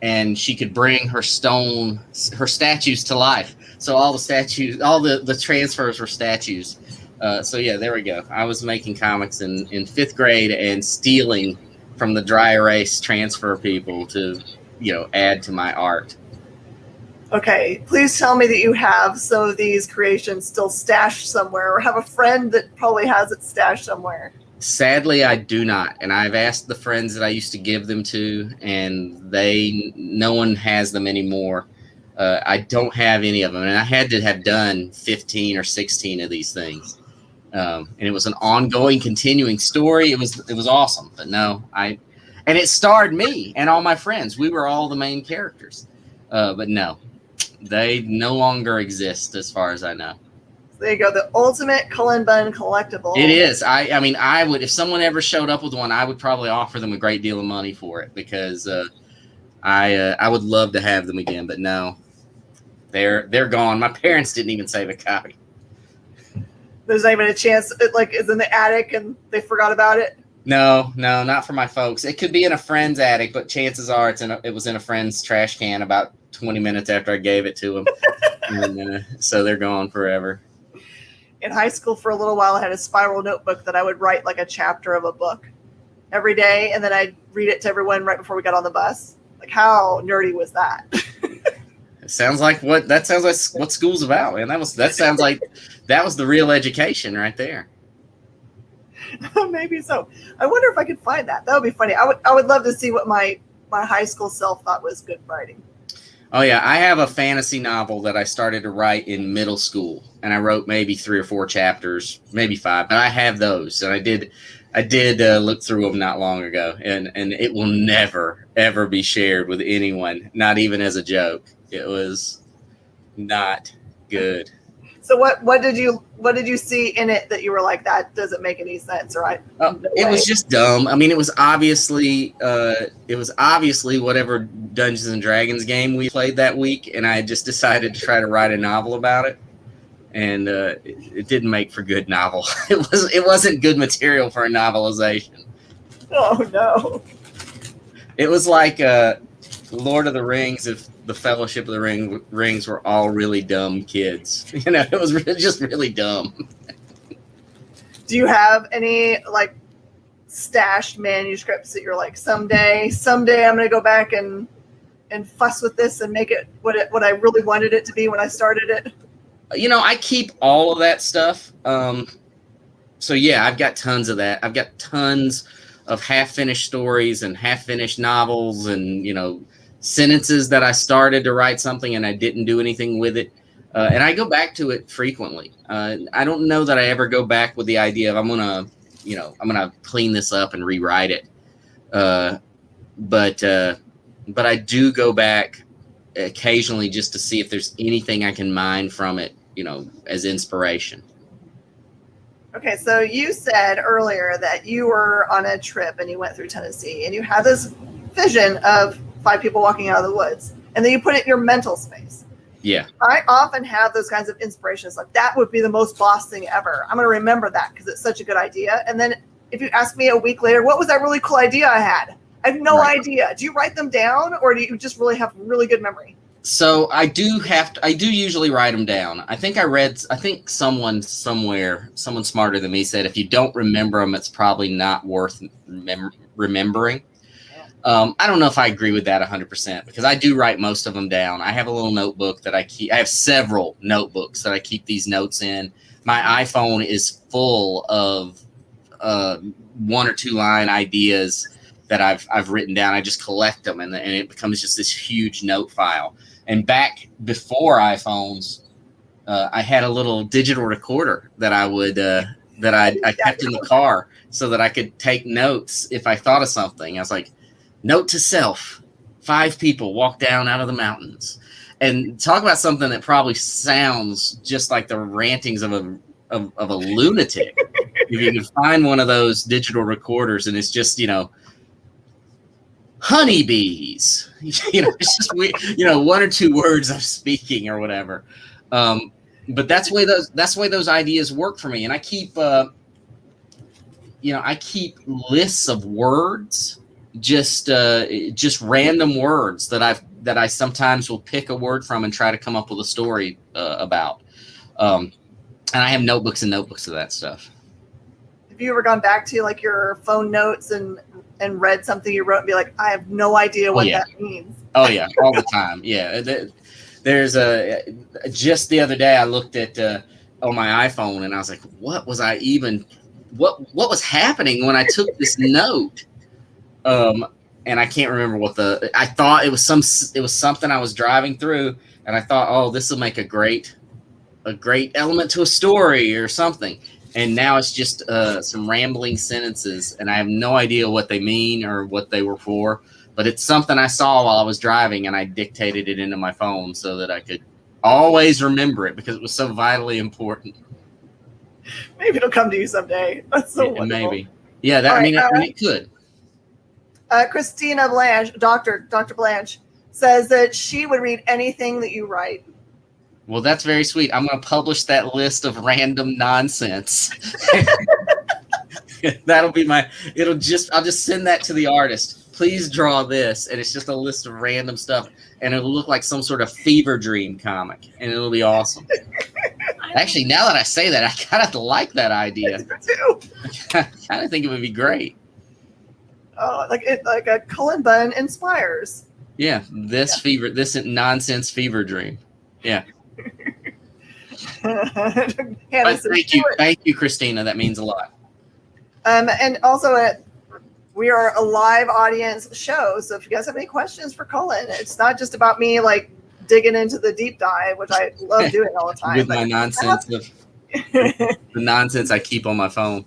and she could bring her statues to life. So all the statues, all the transfers were statues. So yeah, there we go. I was making comics in 5th grade and stealing from the dry erase transfer people to, add to my art. Okay, please tell me that you have some of these creations still stashed somewhere, or have a friend that probably has it stashed somewhere. Sadly, I do not, and I've asked the friends that I used to give them to, and no one has them anymore. I don't have any of them, and I had to have done 15 or 16 of these things. And it was an ongoing, continuing story. It was awesome, but no, and it starred me and all my friends. We were all the main characters, but no, they no longer exist as far as I know. So there you go, the ultimate Cullen Bunn collectible. It is. I mean, I would, if someone ever showed up with one, I would probably offer them a great deal of money for it, because I would love to have them again, but no, they're gone. My parents didn't even save a copy. There's not even a chance it is in the attic and they forgot about it. No, not for my folks. It could be in a friend's attic, but chances are it was in a friend's trash can about 20 minutes after I gave it to them. And, so they're gone forever. In high school, for a little while, I had a spiral notebook that I would write like a chapter of a book every day, and then I'd read it to everyone right before we got on the bus. Like, how nerdy was that? It sounds like what school's about, man. That sounds like that was the real education right there. Maybe so. I wonder if I could find that. That would be funny. I would love to see what my high school self thought was good writing. Oh yeah, I have a fantasy novel that I started to write in middle school, and I wrote maybe 3 or 4 chapters, maybe 5. But I have those, and I did look through them not long ago, and it will never ever be shared with anyone, not even as a joke. It was not good. So what did you see in it that you were like, that doesn't make any sense, right? It was just dumb. I mean, it was obviously whatever Dungeons and Dragons game we played that week, and I just decided to try to write a novel about it, and it didn't make for good novel. It wasn't good material for a novelization. Oh no! It was like Lord of the Rings if the Fellowship of the Rings were all really dumb kids. It was just really dumb. Do you have any stashed manuscripts that you're like, someday I'm going to go back and fuss with this and make it what I really wanted it to be when I started it? I keep all of that stuff. So yeah, I've got tons of that. I've got tons of half-finished stories and half-finished novels and, sentences that I started to write something and I didn't do anything with it. And I go back to it frequently. I don't know that I ever go back with the idea of I'm gonna clean this up and rewrite it. But I do go back occasionally just to see if there's anything I can mine from it, as inspiration. Okay, so you said earlier that you were on a trip and you went through Tennessee and you had this vision of 5 people walking out of the woods, and then you put it in your mental space. Yeah. I often have those kinds of inspirations, like that would be the most boss thing ever. I'm going to remember that because it's such a good idea. And then if you ask me a week later, what was that really cool idea I had? I have no idea. Do you write them down, or do you just really have really good memory? So I do usually write them down. I think someone somewhere, someone smarter than me said, if you don't remember them, it's probably not worth remembering. I don't know if I agree with that 100%, because I do write most of them down. I have a little notebook that I keep. I have several notebooks that I keep these notes in. My iPhone is full of 1 or 2 line ideas that I've written down. I just collect them, and it becomes just this huge note file. And back before iPhones, I had a little digital recorder that I would I kept in the car so that I could take notes if I thought of something. I was like, note to self: 5 people walk down out of the mountains. And talk about something that probably sounds just like the rantings of a lunatic. If you can find one of those digital recorders and it's just, honeybees, it's just weird, 1 or 2 words I'm speaking or whatever. But that's the way those ideas work for me. And I keep, I keep lists of words, just random words that I sometimes will pick a word from and try to come up with a story about. And I have notebooks and notebooks of that stuff. Have you ever gone back to like your phone notes and read something you wrote and be like, I have no idea what that means? Oh yeah, all the time. Yeah, there's just the other day I looked at on my iPhone and I was like, what was what was happening when I took this note? And I can't remember I thought it was something I was driving through, and I thought, oh, this will make a great element to a story or something. And now it's just some rambling sentences, and I have no idea what they mean or what they were for. But it's something I saw while I was driving, and I dictated it into my phone so that I could always remember it because it was so vitally important. Maybe it'll come to you someday. That's so wonderful. Maybe. Yeah, it could. Christina Blanche, Dr. Blanche, says that she would read anything that you write. Well, that's very sweet. I'm going to publish that list of random nonsense. That'll be I'll just send that to the artist. Please draw this. And it's just a list of random stuff. And it'll look like some sort of fever dream comic. And it'll be awesome. Actually, now that I say that, I kind of like that idea. I do. I kind of think it would be great. Oh, like a Cullen Bunn inspires. Yeah, this nonsense fever dream. Yeah. Hannah, thank you, Christina. That means a lot. And also, we are a live audience show, so if you guys have any questions for Cullen, it's not just about me like digging into the deep dive, which I love doing all the time. With my nonsense the nonsense I keep on my phone.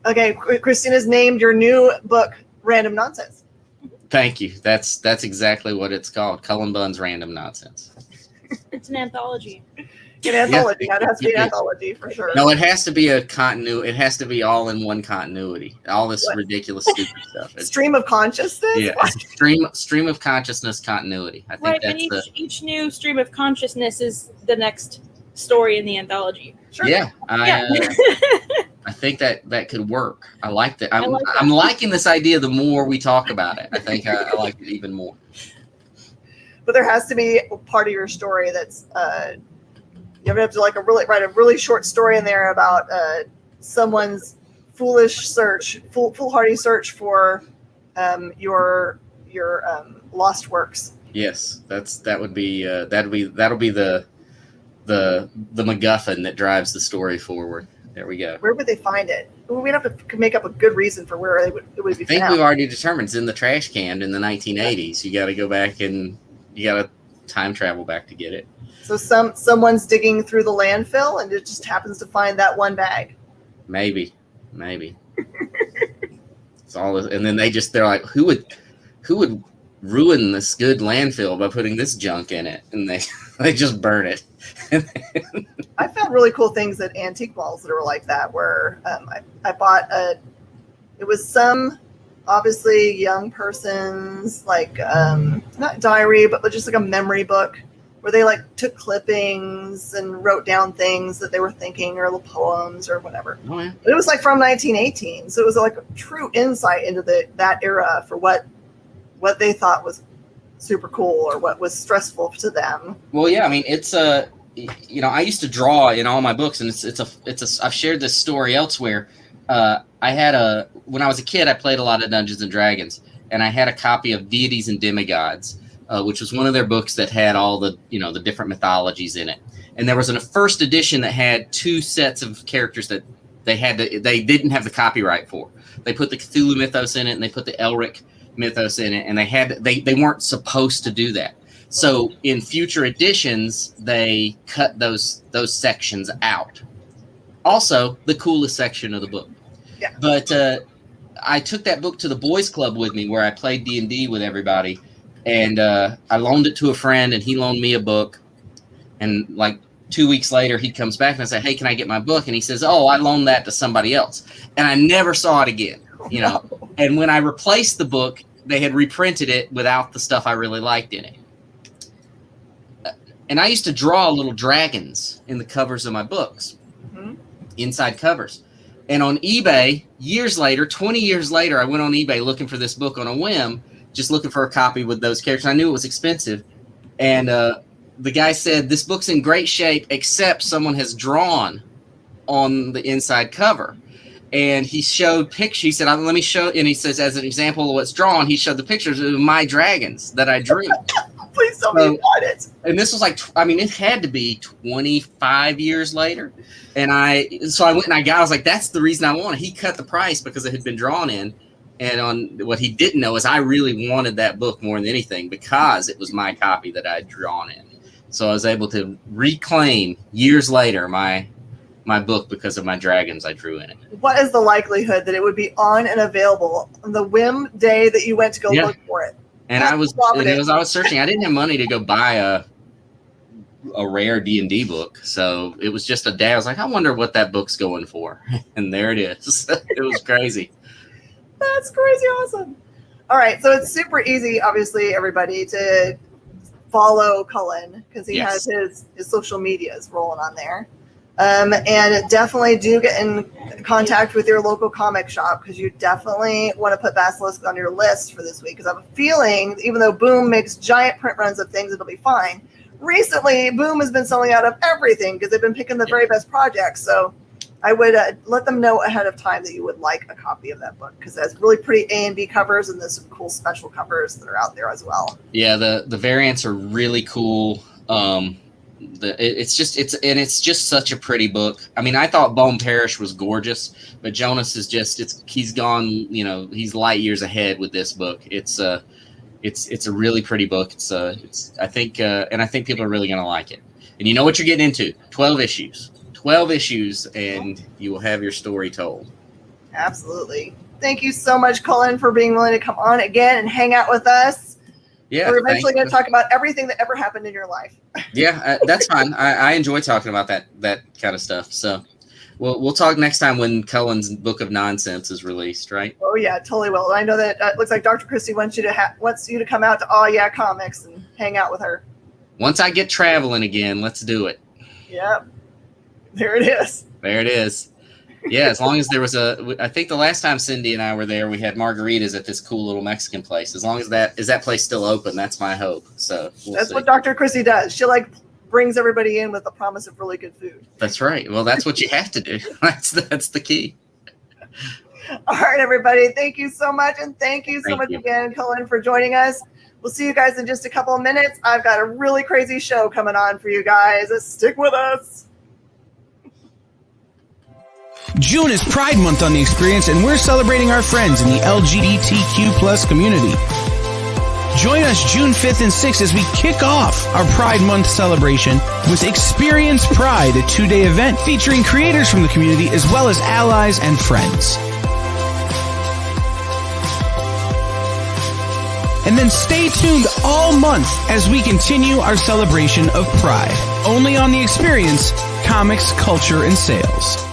Okay, Christina's named your new book Random Nonsense. Thank you. That's exactly what it's called. Cullen Bunn's Random Nonsense. It's an anthology. An anthology. It has to be an anthology for sure. No, it has to be a continuity. It has to be all in one continuity. All this ridiculous stupid stuff. Stream of consciousness? Yeah. Stream of consciousness continuity. I think right, and each new stream of consciousness is the next story in the anthology. Sure. Yeah. I think that could work. I like that. I'm liking this idea the more we talk about it. I think I like it even more. But there has to be a part of your story that's you have to write a really short story in there about someone's foolhardy search for your lost works. Yes, that'll be the MacGuffin that drives the story forward. There we go. Where would they find it? We'd have to make up a good reason for where it would be found. I think we've already determined it's in the trash can in the 1980s. You got to go back and you got to time travel back to get it. So someone's digging through the landfill and it just happens to find that one bag. Maybe. It's all, and then they're like, who would ruin this good landfill by putting this junk in it? And they just burn it. I found really cool things at antique malls that were like that, where I bought it was some obviously young person's like not diary, but just like a memory book where they like took clippings and wrote down things that they were thinking, or little poems or whatever. Oh, yeah. But it was like from 1918, so it was like a true insight into that era for what they thought was super cool or what was stressful to them. Well, yeah, I mean, it's I used to draw in all my books, and it's I've shared this story elsewhere. When I was a kid, I played a lot of Dungeons and Dragons, and I had a copy of Deities and Demigods, which was one of their books that had all the the different mythologies in it. And there was a first edition that had 2 sets of characters that they didn't have the copyright for. They put the Cthulhu mythos in it, and they put the Elric mythos in it, and they weren't supposed to do that. So in future editions, they cut those sections out. Also, the coolest section of the book. Yeah. But I took that book to the boys club with me, where I played D&D with everybody, and I loaned it to a friend, and he loaned me a book. And like 2 weeks later, he comes back and I say, "Hey, can I get my book?" And he says, "Oh, I loaned that to somebody else." And I never saw it again. And when I replaced the book, they had reprinted it without the stuff I really liked in it. And I used to draw little dragons in the covers of my books, inside covers. And on eBay, years later, 20 years later, I went on eBay looking for this book on a whim, just looking for a copy with those characters. I knew it was expensive. And the guy said, "This book's in great shape, except someone has drawn on the inside cover." And he showed pictures. He said, "Let me show." And he says, as an example of what's drawn, he showed the pictures of my dragons that I drew. Please tell me about it. And this was it had to be 25 years later. And I went and I was like, that's the reason I wanted. He cut the price because it had been drawn in. And on what he didn't know is I really wanted that book more than anything because it was my copy that I had drawn in. So I was able to reclaim years later my book because of my dragons I drew in it. What is the likelihood that it would be on and available on the whim day that you went to go look for it? And I was searching. I didn't have money to go buy a rare D&D book, so it was just a day. I was like, I wonder what that book's going for, and there it is. It was crazy. That's crazy awesome. All right, so it's super easy, obviously, everybody, to follow Cullen because he has his social medias rolling on there. And definitely do get in contact with your local comic shop because you definitely want to put Basilisk on your list for this week. Because I have a feeling, even though Boom makes giant print runs of things, it'll be fine. Recently, Boom has been selling out of everything because they've been picking the very best projects. So I would let them know ahead of time that you would like a copy of that book because it has really pretty A and B covers and there's some cool special covers that are out there as well. Yeah, the variants are really cool. It's just such a pretty book. I mean, I thought Bone Parish was gorgeous, but Jonas is he's gone, he's light years ahead with this book. It's a really pretty book. I think people are really going to like it. And you know what you're getting into. 12 issues and you will have your story told. Absolutely. Thank you so much, Cullen, for being willing to come on again and hang out with us. Yeah, we're eventually going to talk about everything that ever happened in your life. Yeah, that's fine. I enjoy talking about that kind of stuff. So we'll talk next time when Cullen's Book of Nonsense is released, right? Oh yeah, totally will. I know that it looks like Dr. Christie wants you to come out to Oh Yeah Comics and hang out with her. Once I get traveling again, let's do it. Yep. There it is. There it is. Yeah, as long as there was I think the last time Cindy and I were there, we had margaritas at this cool little Mexican place. As long as that place still open, that's my hope. So that's see. What Dr. Chrissy does. She brings everybody in with the promise of really good food. That's right. Well, that's what you have to do. That's the key. All right, everybody. Thank you so much. And thank you so much again, Cullen, for joining us. We'll see you guys in just a couple of minutes. I've got a really crazy show coming on for you guys. Stick with us. June is Pride Month on The Experience, and we're celebrating our friends in the LGBTQ+ community. Join us June 5th and 6th as we kick off our Pride Month celebration with Experience Pride, a 2-day event featuring creators from the community as well as allies and friends. And then stay tuned all month as we continue our celebration of Pride. Only on The Experience, Comics, Culture, and Sales.